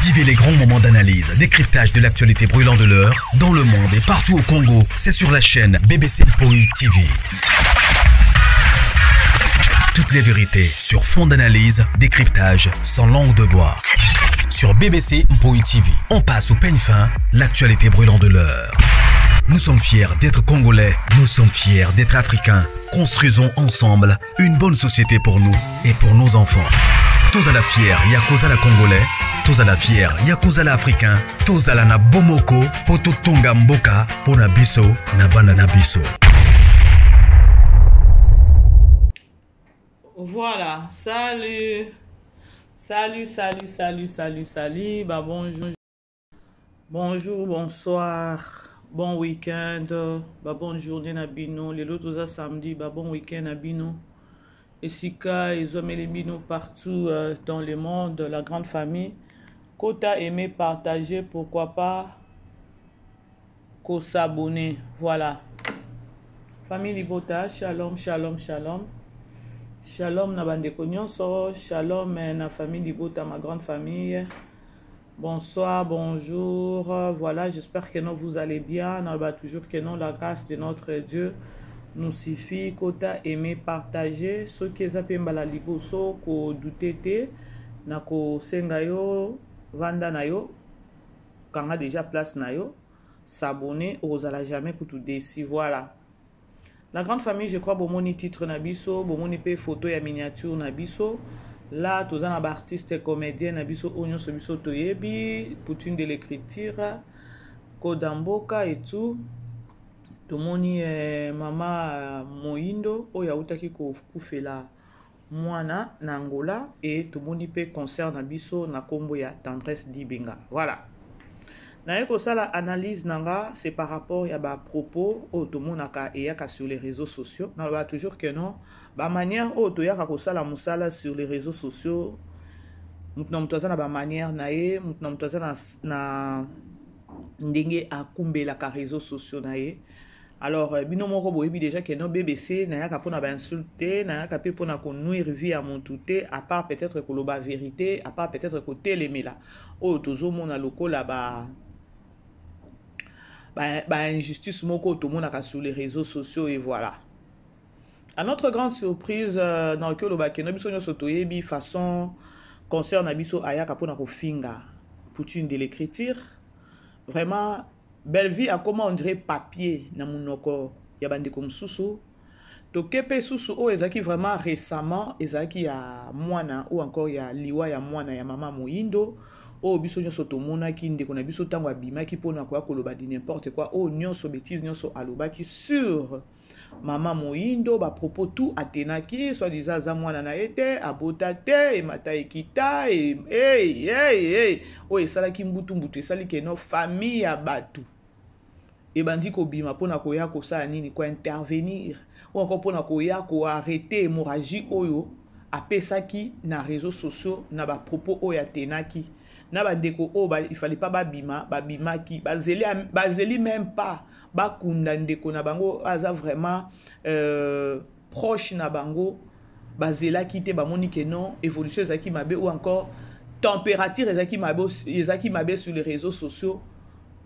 Vivez les grands moments d'analyse, décryptage de l'actualité brûlante de l'heure, dans le monde et partout au Congo. C'est sur la chaîne BBC Mpoi TV. Toutes les vérités sur fond d'analyse, décryptage, sans langue de bois. Sur BBC Mpoi TV, on passe au peigne fin, l'actualité brûlante de l'heure. Nous sommes fiers d'être Congolais, nous sommes fiers d'être Africains. Construisons ensemble une bonne société pour nous et pour nos enfants. Tous à la fière, Yakozala Congolais. Tous à la fière, Yakozala Africain. Tous à la na Bomoko, Poto Tonga Mboka, Pona Biso, Nabana Nabiso. Voilà, salut. Bah, bonjour, bonsoir. Bon week-end, bah bonne journée Nabino, les autres samedi, bah bon week-end Nabino. Et Sika, ils ont mis les bino partout dans le monde, la grande famille. Kota aimé partager, pourquoi pas qu'on s'abonner. Voilà. Famille Libota, shalom. Shalom na bande konyonso, shalom na famille Libota, ma grande famille. Bonsoir, bonjour, voilà, j'espère que non, vous allez bien, on va toujours que non, la grâce de notre Dieu nous suffit, kota aimer partager, ce qui s'appelle la liboso, ko doutete, na ko senga yo, vanda na yo, quand on a déjà place na yo, s'abonner, aux ala jamais que tout déci, voilà. La grande famille, je crois, bon mon titre nabiso, bon mon épée photo et miniature nabiso. Là, tous les artistes comédiens, nabiso onyo sobiso toyebi, poutine de l'écriture, kodamboka et tout. Tout moni mama Moindo, oya utaki ko kufela mwana na Angola et tout moni pe concert nabiso na kombo ya Tendresse Dibenga. Voilà. Na yeko sala analyse nanga, c'est par rapport à ba propos au tout monde naka eyaka sur les réseaux sociaux. Na ba toujours que non, ba manière au to yaka ko sala musala sur les réseaux sociaux. Mutna mutazana ba manière nae, mutna mutazana na ndenge akumbe la ka réseaux sociaux nae. Alors bino moko boyebi déjà que non BBC na yaka pona ba insulter, na yaka pe pona ko nuire vie à mon touté, à part peut-être ko loba vérité, à part peut-être ko télémela. O tozo mona loko la ba injustice moko tout le monde a sur les réseaux sociaux et voilà. À notre grande surprise, dans le bakeno biso nyo sotoyebi façon concert na biso ayaka pona ko finga poutine de l'écriture. Vraiment belle vie à comment on dirait papier na munoko ya bande comme susu. To kepe susu o ezaki vraiment récemment ezaki ya mwana ou encore ya liwa ya mwana ya mama Moindo. Oh biso nyonso tomona ki ndeko na biso tango abima ki pona kwa koloba di n'importe quoi oh nyonso bêtise nyonso aloba ki sur mama Moindo ba propos tout atenaki soit disant za mwana na ete abota te e mata ekita hey oh esala ki mbutu esali ke no famille ya batu e bandi ko bima pona ko ya ko sa nini ko intervenir ou encore pona ko ya ko arrêter hémorragie oyo apesaki na réseaux sociaux na ba propos oyo atenaki. Na bandeko o il fallait pas babima ki bazeli même pas bakunda ndeko na bango aza vraiment proche na bango bazela kite ba moni que non évolution ezaki mabe ou encore température ezaki mabe sur les réseaux sociaux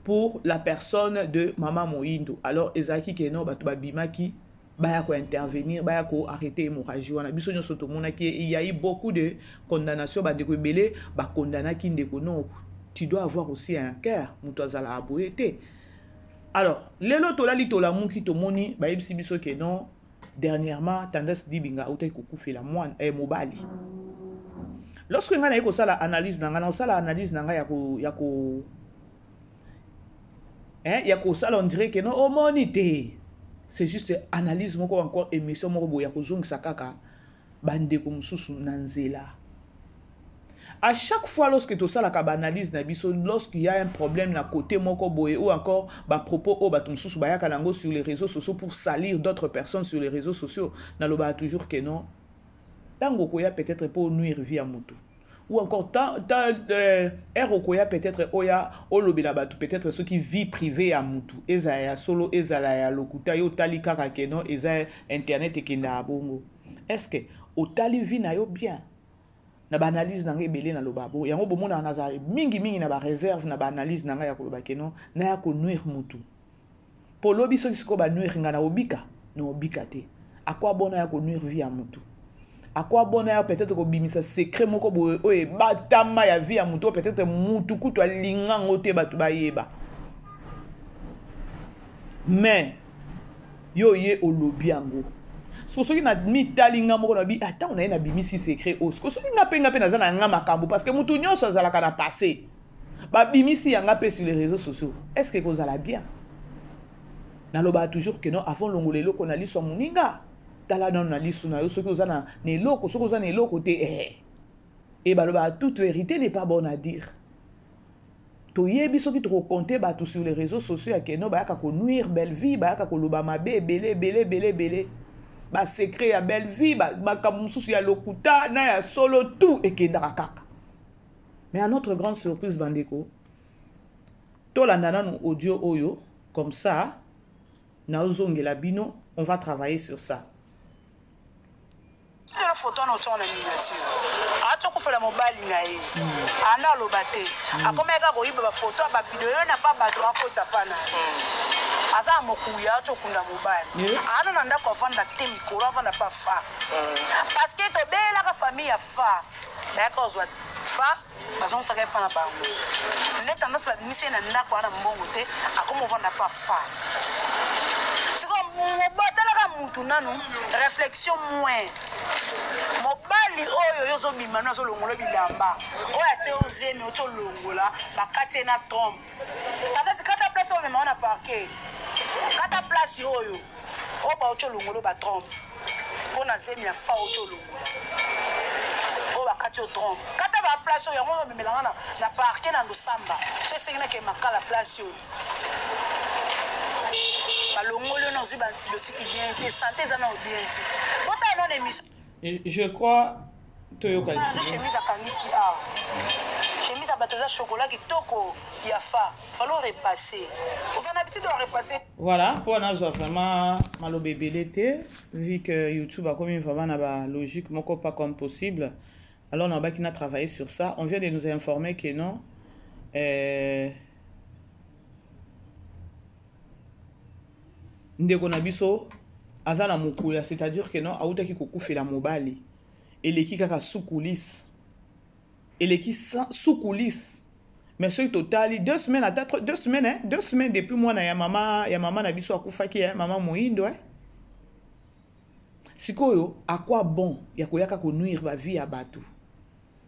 pour la personne de maman Moindo. Alors ezaki que non batu babima ki baya ko intervenir baya ko arrêter hémorragie wana biso nyoso to mona ki il y a eu beaucoup de condamnations ba de ko belé ba condamna ki ndeko non tu dois avoir aussi un cœur muto azala aboyete. Alors lelo to la li to la munki to moni ba yebisi biso ke non dernièrement Tendresse Dibenga utai ko kufela mwana mobali. Lorsque ngana yeko sala analyse nanga na sala analyse nanga ya ko sala on dirait que non o monité. C'est juste analyse moko encore émission moko boya ko zongisa kaka bande ko mususu nanzela. À chaque fois lorsque tu sala ka analyse na biso lorsqu'il y a un problème na côté moko boye ou encore ba propos o ba mususu ba yaka nango sur les réseaux sociaux pour salir d'autres personnes sur les réseaux sociaux na loba toujours que non tango ko ya peut-être pour nuire vie à mutu ou encore peut-être oya olobela batu peut-être ceux qui vit privé à mutu ezaya solo ezala ya lokuta yo tali kaka keno eza internet ekenda bongo est-ce que otali vie na yo bien na ba analyse na ngai belé na lobabo yango bomona naza mingi na ba réserve na ba analyse na ngai ya koloba keno na ya ko nuire mutu po lobi soki siko ba nuire ngana obika na obika te akwa bona ya ko nuire vie ya mutu akwa bona ya peut-être ko bimisa secret moko boye oye batama ya vie ya mutu peut-être mutu kutu alinga ngote batu bayeba mais yo ye olobi yango soki na mitalinga moko na bi attends na bimisi secret o soki nga pe na za na nga makambo parce que mutu nyonso azalaka na passé ba bimisi yanga pe sur les réseaux sociaux est-ce que kozala bien na loba toujours que non avant longolelo ko na liso muninga tala na liso na yo soki ozana ne loko soki ozana ne loko te et ba loba toute vérité n'est pas bonne à dire to yebi soki to compter ba tout sur les réseaux sociaux que non ba yaka ko nuire belle vie ba yaka ko loba mabe belé ba secret ya belle vie ba makamsusu ya lokuta na ya solo tout et kendaka kaka mais à notre grande surprise bandeko to landana no audio oyo comme ça na ozongela bino on va travailler sur ça. La photo na otona miniature ato ko fela mobali na ye ana lobate akomeka ko yiba ba photo ba video na pa ba to akota pana asa mokuya ato kunda mobali ana nanda ko vanda te mikolo vanda pa fa parce que to bela ka famille ya fa ba ko zwa fa bazon saka pana bango ne tendance la mise na ndako ana mbongo te akomo vanda pa fa mutu nanu réflexion moins mobali oyo yozo bimana zo longola bilamba oya te ozemi oto longola bakate na trompe tandis kata place oyo mema na parquet kata place oyo oba oto longola ba trompe pona zemi ya fa oto longola o bakate o trompe kata ba place oyo yango memelanga na parquet na ndosamba c'est sengena ke makala place oyo je crois chemise à kaniti chemise à batoza chocolat qui toko yafa fallo repasser vous en habitude de repasser voilà pour on a vraiment malobe belete vu que YouTube a comme vraiment na ba logique moko pas comme possible alors on a qui a travaillé sur ça on vient de nous informer que non ndeko na biso azana mukuya c'est-à-dire que non autaki kokufela mobali eleki kaka sous coulisses eleki sous coulisses mais ce total 2 semaines à 2 semaines 2 semaines depuis moi na ya mama na biso akufaki ya mama moindo sikoyo akwa bon ya koyaka ko nuire ba vie ya batu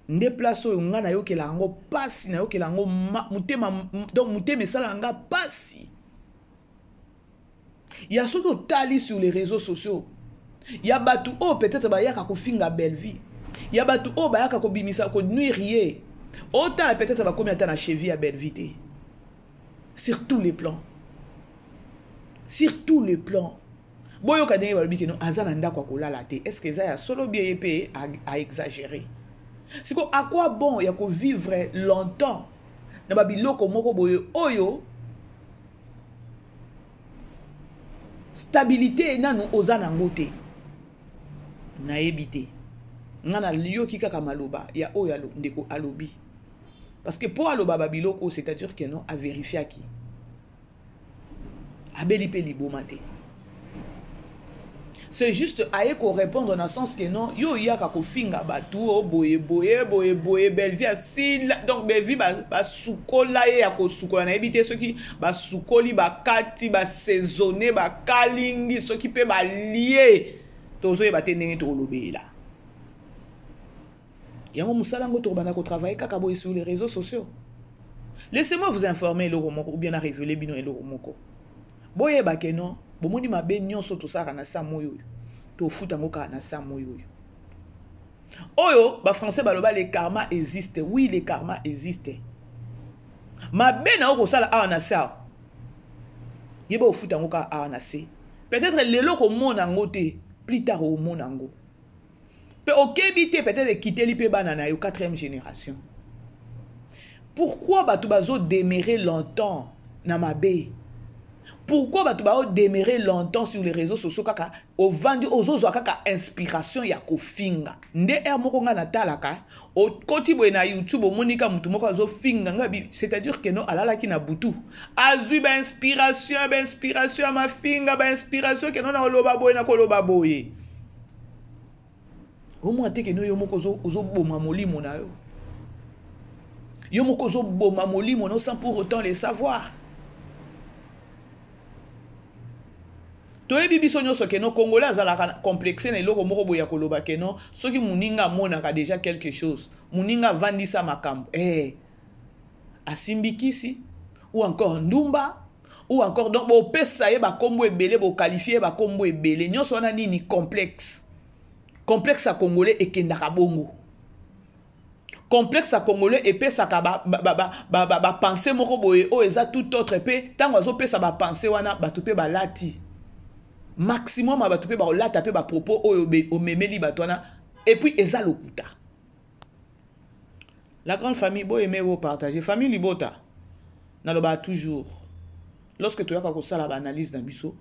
nde place oyo nga na yokela ngo pasi na yokela ngo mutema donc mutema sala nga pasi. Il y a ceux qui talent sur les réseaux sociaux. Il y a batu oh peut-être ba yaka ko finga belle vie. Il y a batu oh ba yaka ko bimisa ko nuire. Autant peut-être ba combien temps na cheville à belle vie. Sur tous les plans. Sur tous les plans. Boyo kadenge ba bikeno azana ndako ko lala te. Est-ce que ça ya solo bien épais à exagérer. C'est quoi à quoi bon ya ko vivre longtemps. Na ba biloko moko boyo oyo stabilité nanu ozana ngote na ebité ngana liyo kika maloba ya oya ndeko alobi parce que pour aloba babiloko c'est-à-dire que non a vérifier qui abeli pe libomate c'est juste aye ko répondre dans le sens que non yo yaka ko finga batu boye belle vie si donc belle vie ba sukola ya ko sukola na ebité ceux qui ba sukoli ba kati ba saisonner ba kalingi ceux qui peut ba lier tozo ba tenenge to lobela yango musala ngo to bana ko travailler kaka boye sur les réseaux sociaux. Laissez-moi vous informer le romoko ou bien à révéler bino et le romoko boye ba ke non bomoni mabe nyonso to saka na samoyo to futa ngoka na samoyo oyo ba français baloba les karma existent. Oui, les karma existent. Mabe na oko sala a na sa yeba futa ngoka a na se peut-être lelo ko mona ngote plus tard au mona ngo pe okebité peut-être quitter li pe banana yo 4e génération. Pourquoi batu bazo démérer longtemps na mabe Pourquoi tu vas demeurer longtemps sur les réseaux sociaux kaka au vendu aux autres kaka inspiration ya kofinga nde moko nga natalaka au koti boye na YouTube monika mutu moko azo finga ngabi c'est-à-dire que non alala ki na butu azui ba inspiration ma finga ba inspiration que non na loba boye na koloba boye au moins te que no yo moko ozo boma molimo na yo moko ozo boma molimo no sans pour autant les savoir. Toyebi biso nyonso ke no Congolais azalaka complexe na eloko moko boya koloba ke no soki muninga monaka déjà quelque chose muninga vandisa makambo asimbikisi ou encore ndumba ou encore donc bo pesa ye ba kombo ebele bo qualifier ba kombo ebele nyonso wana nini complexe a Congolais ekendaka bongo complexe a Congolais epesaka ba penser moko boye o eza tout autre pe tango azo pesa ba penser wana ba tupe ba lati maximum abatu pe ba la taper ba propos au memeli batwana et puis eza lokuta. La grande famille bo aimer bo partager famille libota na loba toujours lorsque tu as ko sala ba analyse na biso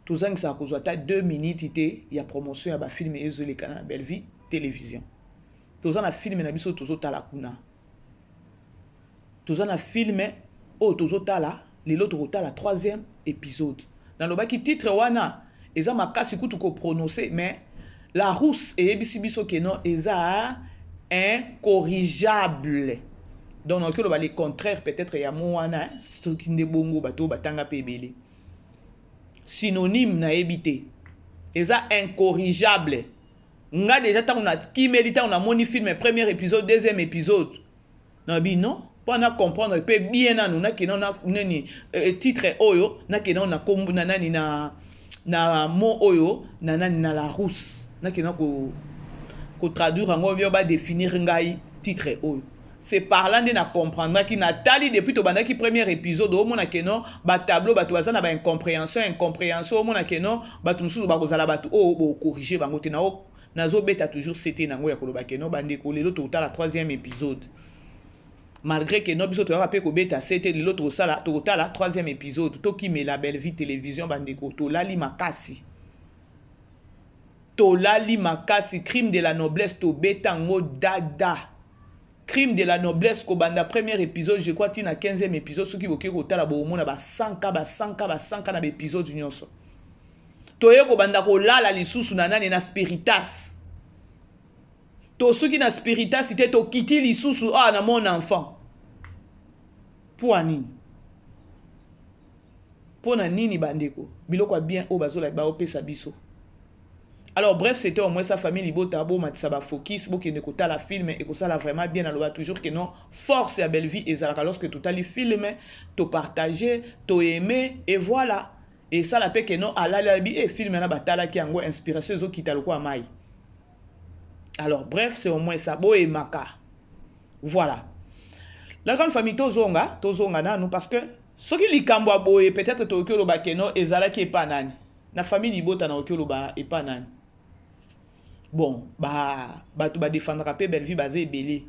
to zang sa ko zota 2 minutes ité ya promotion ya ba film ezole kana belle vie télévision to zana film na biso to zota la kuna to zana film o to zota la les l'autre rota la 3e épisode. Dans le bas qui titre wana eza makasi kutu ko prononcer mais la rousse et ebisibiso ke non eza incorrigible donc on les contraire peut-être ya wana ce qui ne bongo bato batanga pebele synonyme na ebité eza incorrigible nga déjà tant on a qui mérite on a moni film premier épisode deuxième épisode non pour comprendre peu bien na nous qui na nani titre oyo na qui na kombu na nani na mot oyo na nani na la rousse na qui na ko traduire en bien ba définir ngai titre oyo c'est parlant de na comprendre qui na tali depuis to banda qui premier épisode au mona que non ba tableau ba to na ba incompréhension au mona que non ba tout mususu ba kozala ba o bo corriger bango te na o nazo beta toujours c'était nango ya koloba que non bande ko lelo to la 3e épisode. Malgré que nous avons rappelé que c'était l'autre sala, total la 3e épisode, to qui met la belle vie télévision bandeko, to lali makasi, crime de la noblesse, to betango dada, crime de la noblesse, ko banda premier épisode, je crois tina 15e épisode, ce qui voke ko la bo mona ba 100 na épisode nyonso. To ye ko banda ko lala lisusu na nani na spiritas. To ceux qui na spiritas c'était to kiti lisusu na mon enfant pour nini bandeko biloko bien o bazola ba opesa biso. Alors bref c'était au moins sa famille libota bo matisa ba focus bo kende kota la film et ko sala vraiment bien aloba toujours que non force ya belle vie ezalaka lorsque tu tali film to partager to aimer et voilà et ça la pe que non ala bi et film na batala ki yango inspiration zo kita loko amai. Alors, bref, c'est au moins ça. Bo et maka. Voilà. La grande famille tozonga nanu parce que ce qui li kambwa boye peut-être to okyo loba keno ezala ki epa nani. Na famille libota na okyo loba epa nani. Bon, tu ba défendra pe belle vie basé belé.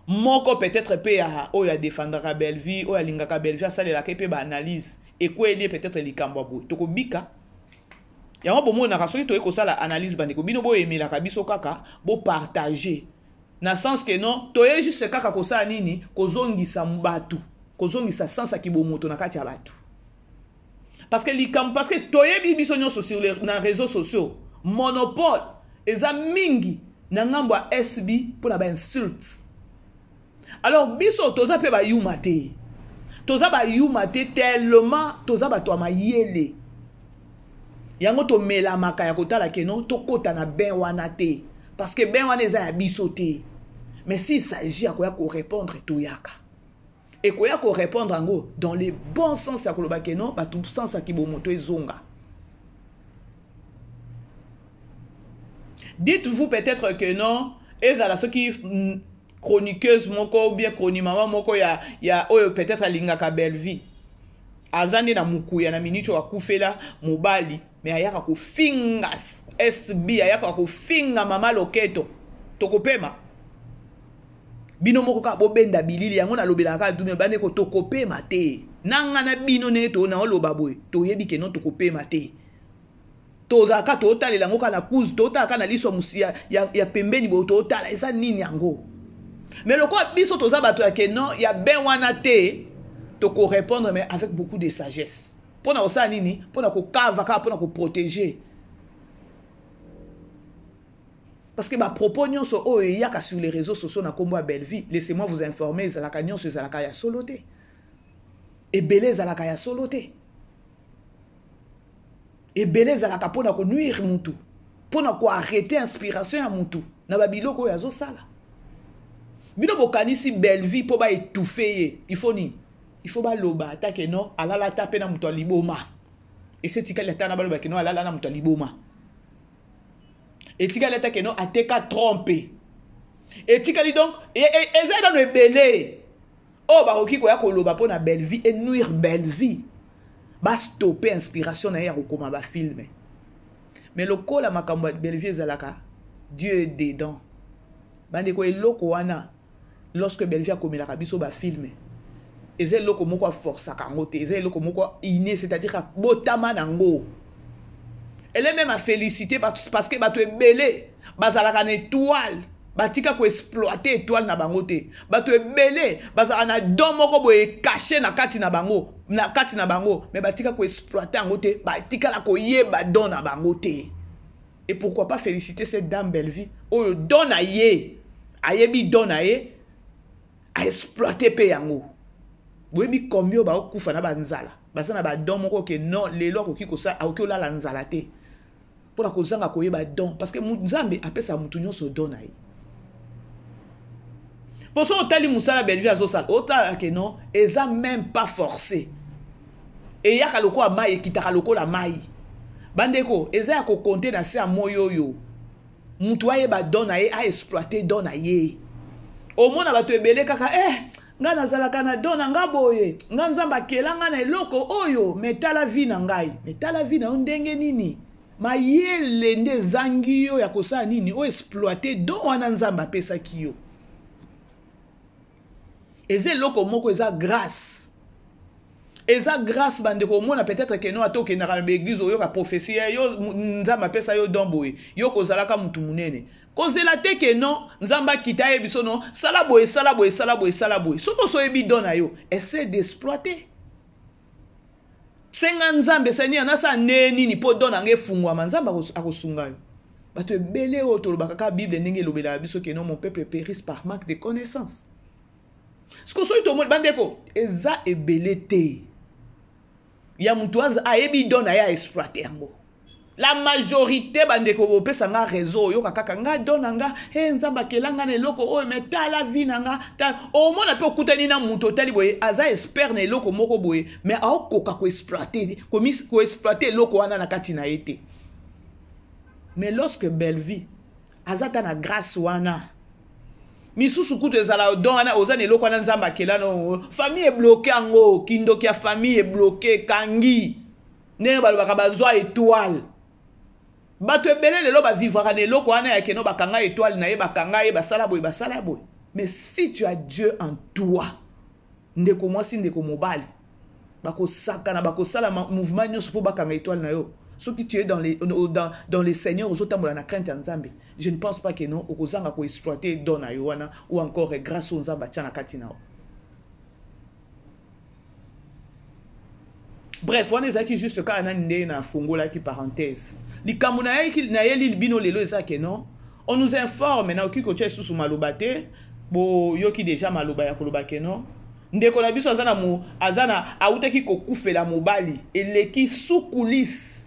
Moko peut-être pe ya o ya défendra belle vie, o ya lingaka belle vie ça la ke pe ba analyse et quoi ele peut-être li kambwa boye. To ko bika ya ngo bomo na kasoki to ekosala analyse bandeko bino bo emela kabiso kaka bo partager na sens que non to ye juste kaka kosala nini kozongisa mbatu kozongisa sens akibomoto na kati ya batu parce que to ye biso nyonso sur les réseaux sociaux monopole eza mingi na ngambo ya SB pour na ba insulte. Alors biso toza pe ba yumate tellement toza ba to mayele yango to mela maka ya kotala keno to kota na ben wana te parce que ben wana eza ya biso te mais s'il s'agit à quoi répondre to yaka et quoi ko répondre ngo dans les bons sens ya koloba keno ba tout sens ki bo moto ezonga. Dites-vous peut-être que non ezala ceux qui chroniqueuse moko ou bien chroniquement moko ya oyo peut-être alingaka belle vie azande na mukuya na minicho akufela mobali mais ayaka ko finga SB ayaka ko finga mama loketo tokopema bino moko ka bobenda bilili yango na lobelaka dume bane ko tokopema te nanga na bino ne to na oloba boy to yebi ke no to kopema te to zaka to talela ngoka na kuzu to taka na liso musia ya pembeni bo to tala eza nini yango mais le quoi biso to za bato ya ke non ya ben wana te to ko répondre mais avec beaucoup de sagesse pona osa nini pona ko kava ka pona ko protéger parce que ma propos nyonso o yaka sur les réseaux sociaux na kombo ya Belleville laissez-moi vous informer ezalaka nyonso ezalaka ya solo te ebele ezalaka ya solo te ebele ezalaka pona ko nuire mutu pona ko arrêter inspiration ya mutu na babiloko oyo azosala bino bokanisi Belleville po ba étouffer ye il faut ba loba atake non alala tape na mutu aliboma et c'est tika leta na baloba ke non alala na mutu aliboma et tika leta ke non ateka tromper et tika li donc et eza dans le belé oh ba oki ko ya ko loba po na Belleville et nuire Belleville ba stopper inspiration na ya ko koma ba filmer mais le ko la makambo Belleville ezalaka Dieu est dedans bande ko eloko wana lorsque Belleville a commis la biso ba filmer eza eloko moko force kango te eza eloko moko inné c'est-à-dire botama nango elle est même à féliciter parce que bato ebele bazalaka na étoile batika ko exploiter étoile na bango te bato ebele bazalaka na don moko boye caché na kati na bango mais batika ko exploiter yango te batika la ko yeba don na bango te et pourquoi pas féliciter cette dame Belleville oyo don na ye ayebi don na ye a exploiter pe yango boyebi combien ba okufa na banzala basana ba don moko ke non lelo ko kiko sa akoki olala nzala te pour la kozanga koyeba don parce que Nzambe apesa mutu nyonso don na ye pour ça otali musala Belleville azosala otala ke non eza même pas forcé et yaka loko a mai kitaka loko la mai bandeko eza ya ko compter na se a moyoyo mutu ayeba don na ye a exploiter don na ye au mona bato ebele kaka nga nazalaka na don na nga boye nga Nzambe akelanga na eloko oyo metala vie na ngai metala vie na ndenge nini mayele nde zangi yo ya kosala nini o exploiter don wana Nzambe apesaki yo eza eloko moko eza grâce bande ko mona peut-être que no atoke na l'église oyo ka prophétie yo Nzambe apesa yo don boye yo kozalaka mutu munene kozela te ke non Nzamba kita ye biso non sala boye soko so yebi don na yo essaie d'exploiter senga Nzambe seni anasa neni ni po don nge fungwa Nzamba akosunga yo bato ebele o tolobaka ka Bible ndenge lobela biso ke non mon peuple périsse par manque de connaissance soko so to mo bandeko eza ebele te ya mutu ayebi don na ya exploiter yango. La majorité bandeko bopesa nga réseau yo kaka nga donanga Nzamba kelanga na eloko o meta la vie nanga au moins pe okutani na mutu tali boye aza expert na eloko moko boye mais aokoka ko exploiter eloko wana na kati na ete mais lorsque Belleville azata na grâce wana misusu kutu ezala don wana ozana eloko wana Nzamba kelano famille est bloquée ngo kindoki ya famille est bloquée kangi ne balobaka bazwa étoile bato ebele lelo ba vivre na eloko wana ya keno bakanga étoile na ye bakanga ye basala boy mais si tu as Dieu en toi ndeko mwasi ndeko mobali bakosaka bakosala mouvement nyonso po bakanga étoile na yo soki tu es dans les seigneurs ozotambola na crainte ya Nzambe je ne pense pas que non okozanga ko exploiter don na yo wana ou encore grâce au Nzamba tia na kati na yo. Bref, on est aquí juste quand on a une fongola qui parenthèse. Les Kamuna na yeli bino lelo ezake non. On nous informe na okiko tche sous malobate bo yoki déjà maloba ya kolobake non. Ndeko na biso azana autaki ko kufela mobali eleki sous coulisses.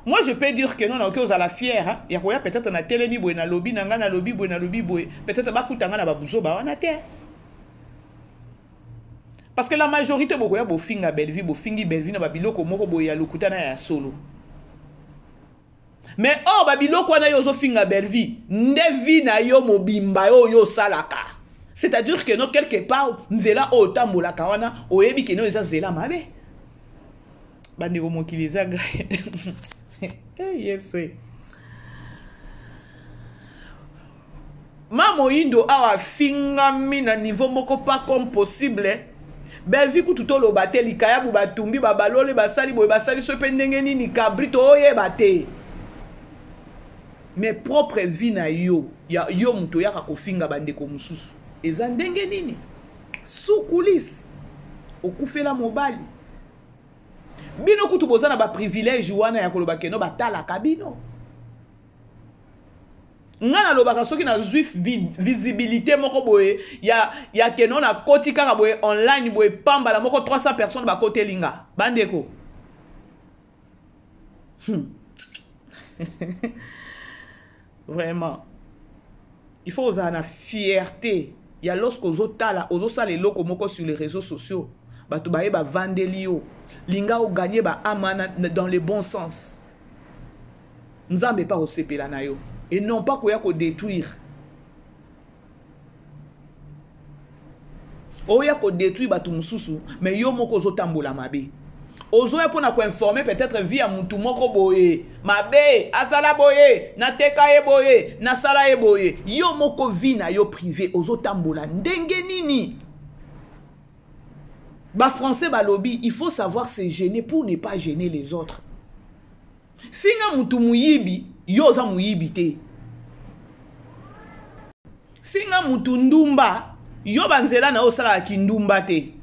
Moi je peux dire que non na okoza la fière hein. Ya koya peut-être na telemi boy na lobby na nga na lobby boy peut-être ba kutanga na babuzo ba wana te. Parce que la majorité boko ya bofinga Belleville bofingi Belleville na babiloko moko boye ya lokutana ya solo. Mais babiloko wana yo zo finga Belleville ndevi na yo mobimba yo salaka. C'est-à-dire que non quelque part nzela o tambolaka wana oyebi ke no eza zela mabe. Bande ko mokiliza gra. Yes oui. Mamo Indo awa fingami na niveau moko pas comme possible. Belvi kututo lo bate likaya bu batumbi babalole basali boy basali so pendenge nini kabrito oye bate. Mes propres vie na yo ya yo muto ya kofinga bandeko mususu. Eza ndenge nini? Sous coulisses. Okufela mobali. Bino kutu bozana ba privilège wana ya koloba keno batala kabino. Ngana lobaka soki na juif visibilité moko boye ya keno na koti kaka boye online boye pamba la moko 300 personnes ba kote linga bandeko. Vraiment il faut oser na fierté ya lorsque ozotala ozosala eloko moko sur les réseaux sociaux bato baye ba vandelio linga o gagner ba amana dans le bon sens. Nzambe pas osepela na yo et non pas koya ko détruire. Oya ko détruire batu mususu mais yo moko ozotambola mabe. Ozoya pona ko informer peut-être via mutu moko boye mabe asala boye na teka e boye na sala e boye yo moko vi na yo privé ozotambola ndenge nini. Ba français ba lobby, il faut savoir se gêner pour ne pas gêner les autres. Finga mutu muyibi, yo za muyibi te. Finga mutu ndumba, yo banzela na osala kindumba te.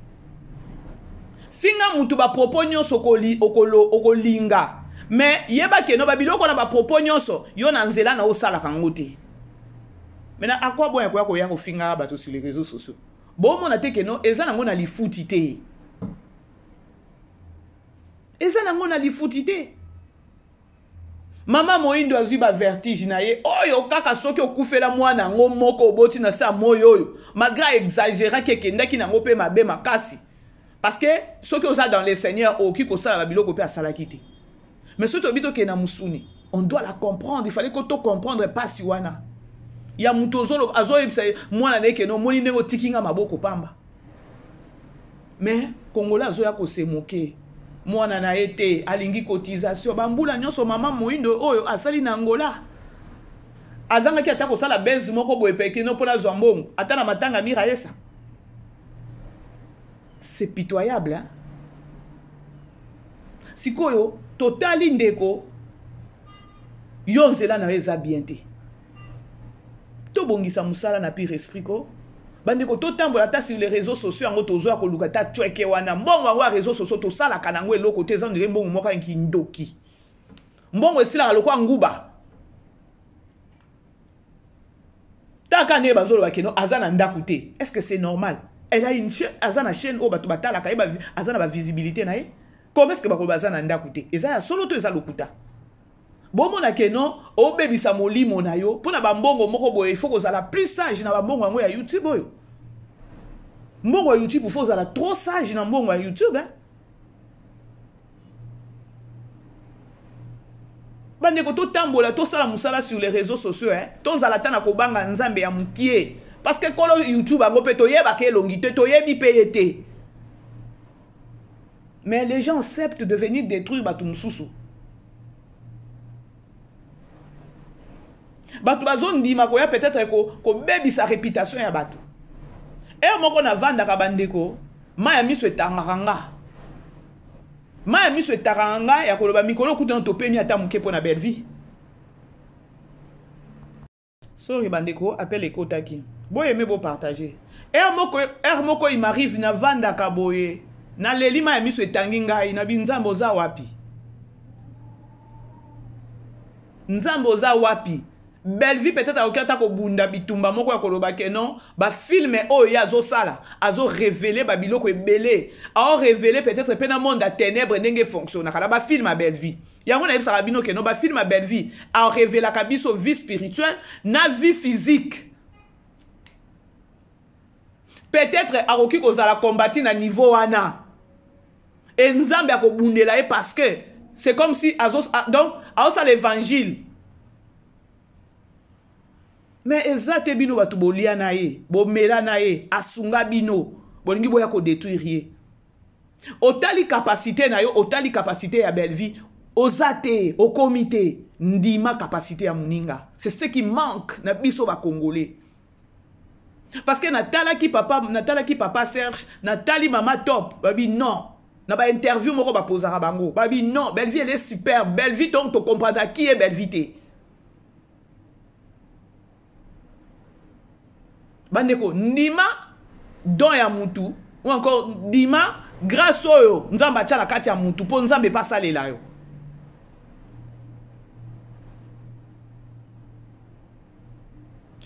Finga mutu ba propos nyonso okolinga. Mais yeba keno ba biloko na ba propos nyonso, yo na nzela na osala kango te. Maintenant à quoi bon ya ko ya ko finga bato sur les réseaux sociaux. Bon mon ate keno eza nango na lifuti te. Eza nango na lifuti te. Mama Moindo azwi ba vertige na ye. Oyo kaka soki okufela mwana ngo moko oboti na sa moyo oyo. Malgré exagérer kekendaki nango pe mabe makasi. Parce que soki oza dans les seigneurs oki ko sala ba biloko pe asalaki te. Mais soki obito ke na musuni, on doit la comprendre, il fallait que to comprendre pas si wana. Ya mutozolo azoyebisa mwana neke no moni ndeko tikinga maboko pamba. Mais Congolais azoya ko se moquer. Mwana na ete alingi cotisation bambula nyonso mama Moindo oyo asali na Angola. Azanga ki atako sala benzi moko boye peke no pona zwambongo ata na matanga mira yesa. C'est pitoyable hein. Sikoyo totali ndeko yonzela na eza bien te. To bongisa musala na pire esprit ko bandeko to tambola ta sur les réseaux sociaux ngo tozo akoluka ta tweke wana mbongo ngo réseaux sociaux to sala kanango eloko te zandire mbongo moka nkindoki mbongo esila lokwa nguba taka ne bazolo bakeno azana ndaku te. Est-ce que c'est normal? Elle a une chaîne azana chaîne o batu batala kaiba azana ba visibilité na ye. Comment est-ce que bako bazana ndaku te? Eza solo to eza lokuta. Bon na keno o bebisa molimo na yo pona ba mbongo moko boye il faut que ça la plus sage na ba mbongo ngo ya YouTube oyo. Mbongo ya YouTube il faut ça la trop sage na mbongo ya YouTube hein. Bande ko to tambola to sala musala sur les réseaux sociaux hein. To zala tana ko banga nzambe ya mukie parce que kolo YouTube ngo pe to yeba ke longité to yebi payete. Mais les gens acceptent de venir détruire batu mususu. Batu bazon di makoya peut-être ko bebi sa réputation ya batu. Et moko na vanda ka bandeko, maya miso etanganga. Maya miso etanganga ya koloba mikolo kuta to pemi ata muke pona belle vie. Sorry bandeko, appelle ekotaki. Boye me bo partager. Et moko il m'arrive na vanda ka boye. Na leli maya miso etanginga ina binzambo za wapi. Nzambo za wapi. Belle vie peut-être à okata ko bunda bitumba moko ya koloba ke non ba film oyo azo sala azo révéler ba biloko ebele a révéler peut-être pena monde à ténèbres ndenge fonctionne kala ba film à belle vie yango na yebisa bino ke non ba film à belle vie a révéler ka biso vie spirituelle na vie physique peut-être a oki ko zala combattre na niveau wana et nzambe ko bundela parce que c'est comme si azo donc a ça l'évangile. Mais ezate bino batu bolia na ye, bo mela na ye, asunga bino, bolingi boya ko détruire. Otali capacité na yo, otali capacité ya belle vie, ozate, au comité, ndima capacité ya muninga. C'est ce qui manque na biso ba Congolais. Parce que Natala qui papa Serge, Nathalie Mama Top, babi non. Na ba interview moko ba posera bango. Babi non, Bellevie elle est super, Bellevie donc tu comprends qui est Bellevie. Bandeko, Ndima don ya mutu ou encore Ndima grâce oyo nzamba tcha la kati ya mutu po nzambe pas salela yo.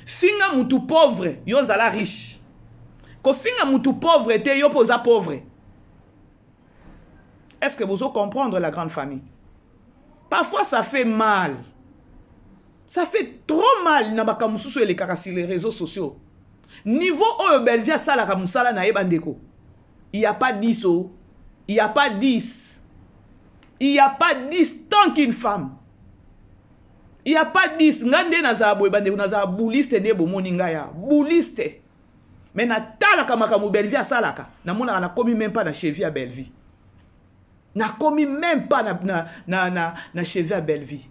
Finga mutu pauvre, yo zala riche. Ko finga mutu pauvre te yo posa pauvre. Est-ce que vous allez comprendre la grande famille? Parfois ça fait mal. Ça fait trop mal na bakamususu et les kaka sur les réseaux sociaux. Niveau oyo Bellevie sala ka musala na ebandeko. Il n'y a pas 10 oh. Il n'y a pas 10. Il n'y a pas 10 tant qu'une femme. Il n'y a pas 10. Ngande naza boy bandeko naza bouliste ne bomoni ngaya. Bouliste. Mais na tala ka makamu Bellevie sala ka. Na mona na komi même pas na cheville à Bellevie. Na komi même pas na cheville à Bellevie.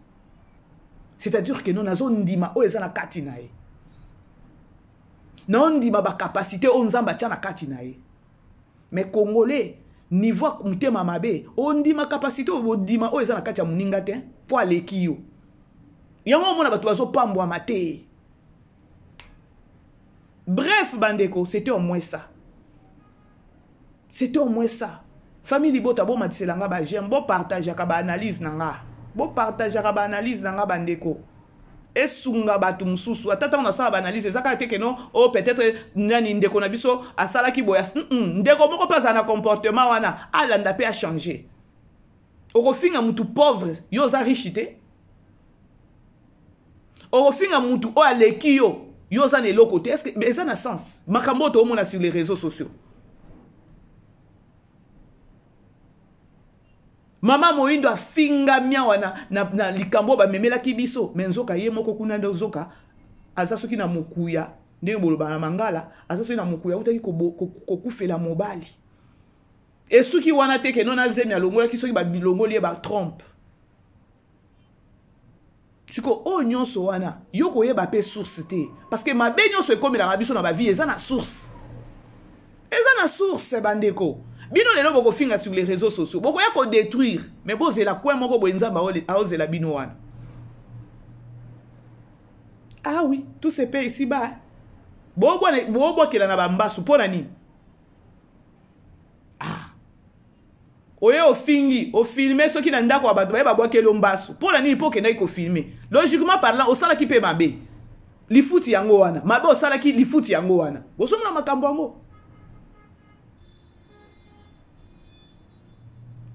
C'est-à-dire que nous nazo ndima o eza na kati na ye. Na ndima ba capacité o nzamba tia na kati na ye. Mais Congolais niveau mutema mabe o ndima capacité o ndima o eza na kati ya muninga te po aleki yo. Yango mona bato bazo pambwa mate. Bref bandeko, c'était au moins ça. C'était au moins ça. Famille Libota bo matiselanga ba j'aime bo partage ka ba analyse nanga. Bo partage ka ba analyse nanga bandeko. Esunga batu mususu atata on a ça ba analyse ezaka te que non oh peut-être nani ndeko na biso asala ki boya ndeko moko pas na comportement wana alanda pe a changer. Okofinga mutu pauvre yo za richité. Okofinga mutu o aleki yo za ne lokote. Est-ce que ça na sens? Makambo to mona sur les réseaux sociaux. Mama Moindo a finga miawa na likambo ba memela kibiso menzoka ye moko kuna ndozoka azasoki na mukuya ndenge boloba na mangala azasoki na mukuya utaki kokufela mobali esuki wana teke nona zemi alongola kisoki ba bilongoli ba trompe chiko o nyonso wana yoko yeba pe source te parce que ma be nyonso ekomela na biso na ba vie eza na source bandeko. Bino lelo boko finga sur les réseaux sociaux. Boko ya ko détruire. Mais bo zela kwa moko bo nzamba a zela bino wana. Ah oui, tout se paye ici bas. Bo kela na bambasu pona ni. Ah. Oye o fingi, o filmer soki na ndako wa bato ba kelo mbasu. Pona ni po kena ko filmer. Logiquement parlant, o sala ki pe mabe. Li futi yango wana. Mabe o sala ki li futi yango wana. Bo songa makambo yango.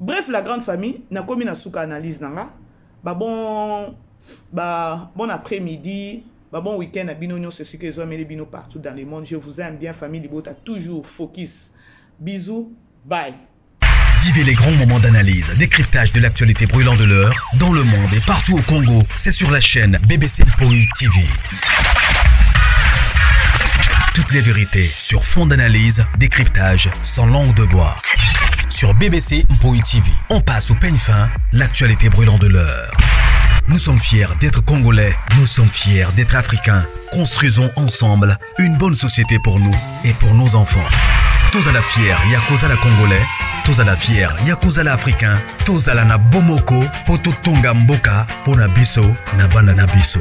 Bref, la grande famille, na komi na suka analyse nanga. Bon après-midi, bon week-end à Binonio, c'est ce que les hommes et les binos partout dans le monde. Je vous aime bien, famille Libota, toujours focus. Bisous, bye. Vivez les grands moments d'analyse, décryptage de l'actualité brûlante de l'heure, dans le monde et partout au Congo. C'est sur la chaîne BBC Mpoi TV. Toutes les vérités sur fond d'analyse, décryptage sans langue de bois. Sur BBC Mpoi TV, on passe au peigne fin, l'actualité brûlante de l'heure. Nous sommes fiers d'être Congolais, nous sommes fiers d'être Africains. Construisons ensemble une bonne société pour nous et pour nos enfants. Tous à la fière, Yakoza la Congolais, tous à la fière, Yakoza la Africain, tous à la na Bomoko, Poto Tonga Mboka, Pona Biso, na Banda na Biso.